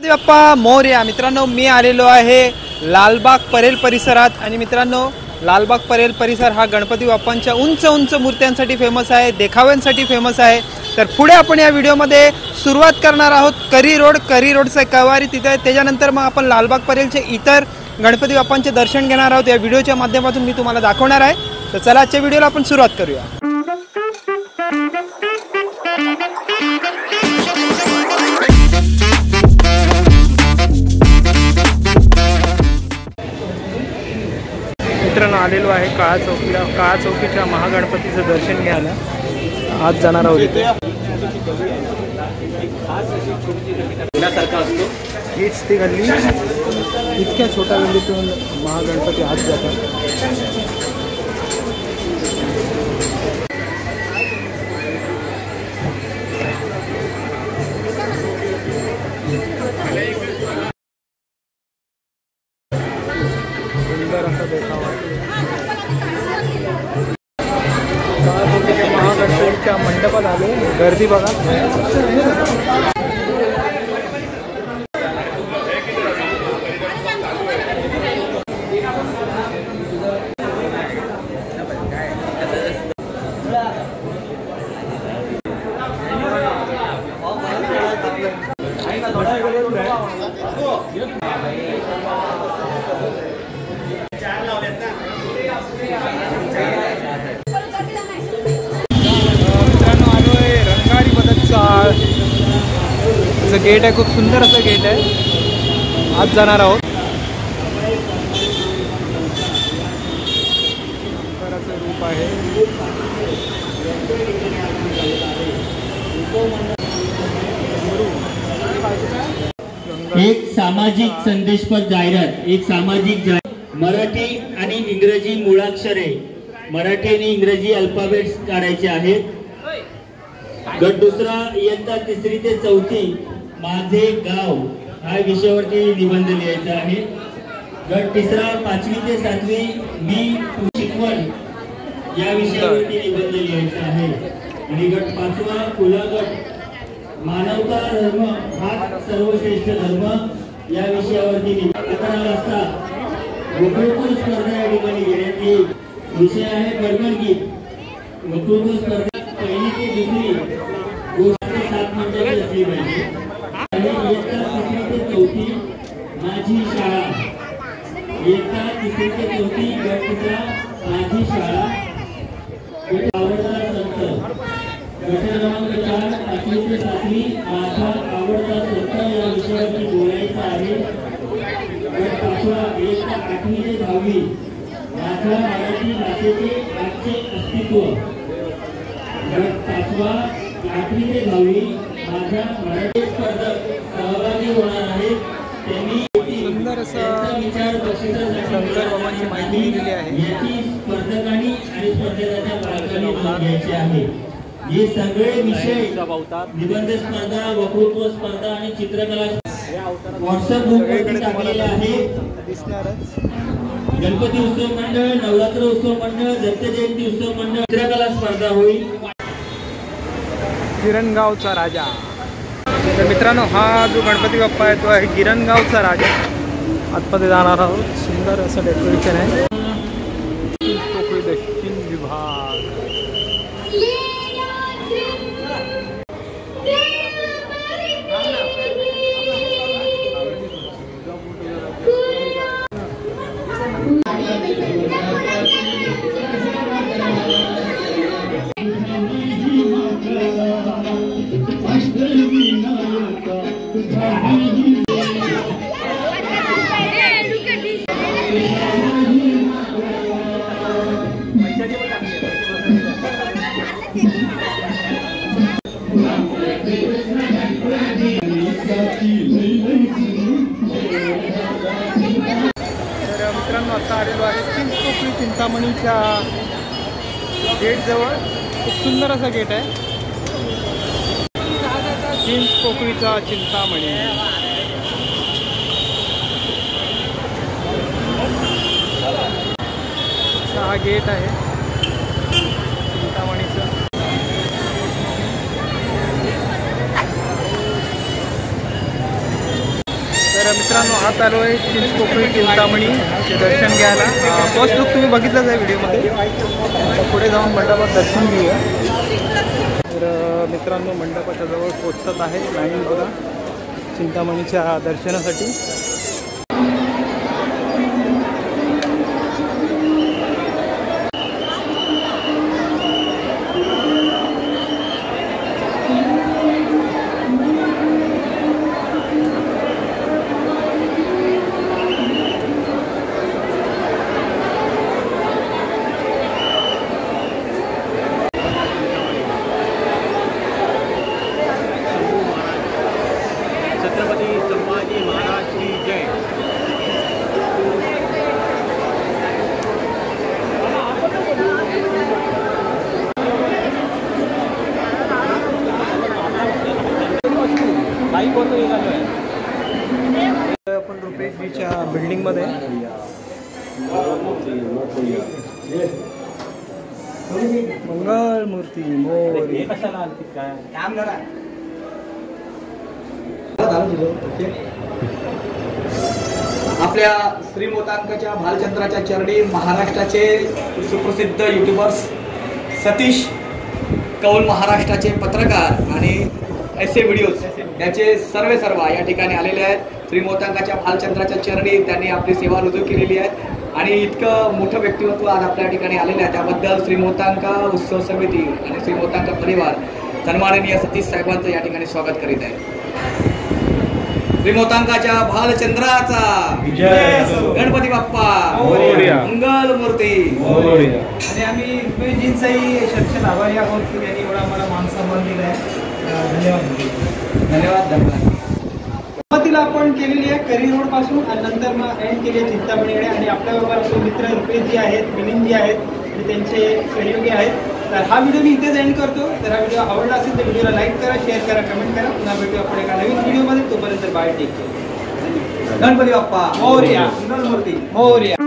बाप्पा मोरया. मित्रांनो, मी आलेलो आहे लालबाग परेल परिसरात. आणि मित्रांनो, लालबाग परेल परिसर हा गणपती बाप्पांच्या उंच उंच मूर्त्यांसाठी फेमस आहे, देखाव्यांसाठी फेमस आहे. तर पुढे आपण या व्हिडिओमध्ये सुरुवात करणार आहोत करी रोडचं कवारी तिथे. त्याच्यानंतर मग आपण लालबाग परेलचे इतर गणपती बाप्पांचे दर्शन घेणार आहोत. या व्हिडिओच्या माध्यमातून मी तुम्हाला दाखवणार आहे. तर चला आजच्या व्हिडिओला आपण सुरुवात करूया. मित्रांनो, आलेलो आहे काळा चौकीला. काळा चौकीच्या महागणपतीचं दर्शन घ्यायला आज जाणार आहोत. हीच ती गल्ली, इतक्या छोट्या गल्लीतून महागणपती आज जातात. सुंदर असा देखावा. महागणपतीच्या मंडपात आले, गर्दी बघा. मित्रांनो, आलो आहे रंगारी बदक चाळ. गेट आहे, खूप सुंदर असं गेट आहे. आज जाणार आहोत. सुंदर असं रूप आहे. एक सामाजिक संदेशपर जाहिरात. मराठी आणि इंग्रजी मुळाक्षरे, मराठी आणि इंग्रजी अल्फाबेट्स काढायचे आहेत. गट दुसरा इयत्ता 3री ते 4थी माझे गाव हा विषयावरती निबंध लिहायचा आहे. गट तिसरा 5वी ते 7वी मी शिकवण या विषयावरती निबंध लिहायचा आहे. आणि गट 5वा खुला गट मानवता धर्म हा सर्वश्रेष्ठ धर्म या विषयावरती 11 वाजता वक्तृत्व स्पर्धा या ठिकाणी घेण्यात येईल. विषय आहे बडबडगीत. वक्तृत्व स्पर्धा 1ली ते 2री गोष्ट 7 मिनिटाची असली पाहिजे. आणि इयत्ता 3री ते 4थी माझी शाळा, इयत्ता 3री ते 4थी गट तिसरा माझी शाळा, आवडता संत. गट क्रमांक 4 5वी ते 7वी माझा आवडता संत या विषयावरती बोलायचं आहे. गट 5वा इयत्ता 8वी ते 10वी माझ्या मराठी भाषेचे आजचे अस्तित्व. गट 5वा 8वी ते 10वी माझ्या मराठी स्पर्धक सहभागी होणार आहेत. त्यांनी सुंदर असं शंकर बाबांची माहिती दिलेली आहे. याची स्पर्धकांनी आणि स्पर्धकांच्या पालकांनी नोंद घ्यायची आहे. हे सगळे विषय निबंध स्पर्धा, वक्तृत्व स्पर्धा आणि चित्रकला व्हॉट्सअप ग्रुपवर टाकलेले आहे. गणपती उत्सव मंडळ, नवरात्र उत्सव मंडळ, दत्त जयंती उत्सव मंडळ चित्रकला स्पर्धा होईल. गिरणगावचा राजा. तर मित्रांनो, हा जो गणपती बाप्पा आहे तो आहे गिरणगावचा राजा. आतमध्ये जाणार आहोत. सुंदर असं डेकोरेशन आहे. कोकणी दक्षिण विभाग. मित्रांनो, आता आलेलो आहे चिंचपोकळी चिंतामणीच्या गेट जवळ. खूप सुंदर असा गेट आहे. चिंचपोकळीचा चिंतामणी. हा गेट आहे चिंतामणीचा. मित्रांनो आत आलो आहे चिंचपोकळी चिंतामणीचे दर्शन घ्यायला. फर्स्ट लुक तुम्ही बघितलंच आहे व्हिडिओमध्ये. पुढे जाऊन मंडपात दर्शन घेऊया. तर मित्रांनो मंडपाच्या जवळ पोचत आहे. लाईन बघा चिंतामणीच्या दर्शनासाठी. छत्रपती संभाजी महाराज की जय. आपण रुपेशजीच्या बिल्डिंगमध्ये मंगल मूर्ती मोरया. आपल्या श्रीमोतांकाच्या भालचंद्राच्या चरणी महाराष्ट्राचे सुप्रसिद्ध युट्यूबर्स सतीश कौल, महाराष्ट्राचे पत्रकार आणि ऐसे व्हिडिओज याचे सर्व या ठिकाणी आलेले आहेत. श्रीमोतांकाच्या भालचंद्राच्या चरणी त्यांनी आपली सेवा रुजू केलेली आहे आणि इतकं मोठं व्यक्तिमत्व आज आपल्या ठिकाणी आलेलं आहे. त्याबद्दल श्रीमोतांका उत्सव समिती आणि श्रीमोतांका परिवार सन्माननीय सतीश साहेबांचं या ठिकाणी स्वागत करीत आहे. श्रीमोतांकाच्या भालचंद्राचा गणपती बाप्पा मंगल मूर्ती. आणि आम्ही रुपेशजींचाही शतशत आभारी आहोत की त्यांनी एवढा आम्हाला मान सन्मान दिला आहे. धन्यवाद. सुरुवातीला आपण केलेली आहे करी रोड पासून आणि नंतर मग एंड केली आहे चिंतामणीकडे. आणि आपल्याबरोबर आपले मित्र रुपेशजी आहेत, मिलिंदजी आहेत आणि त्यांचे सहयोगी आहेत. तर हा व्हिडिओ मी इथेच एंड करतो. तर हा व्हिडिओ आवडला असेल तर व्हिडिओला लाईक करा, शेअर करा, कमेंट करा. पुन्हा भेटू आपण एका नवीन व्हिडिओमध्ये. तोपर्यंत bye, take care. Ganpati Bappa Morya. मंगल मूर्ती मोरया.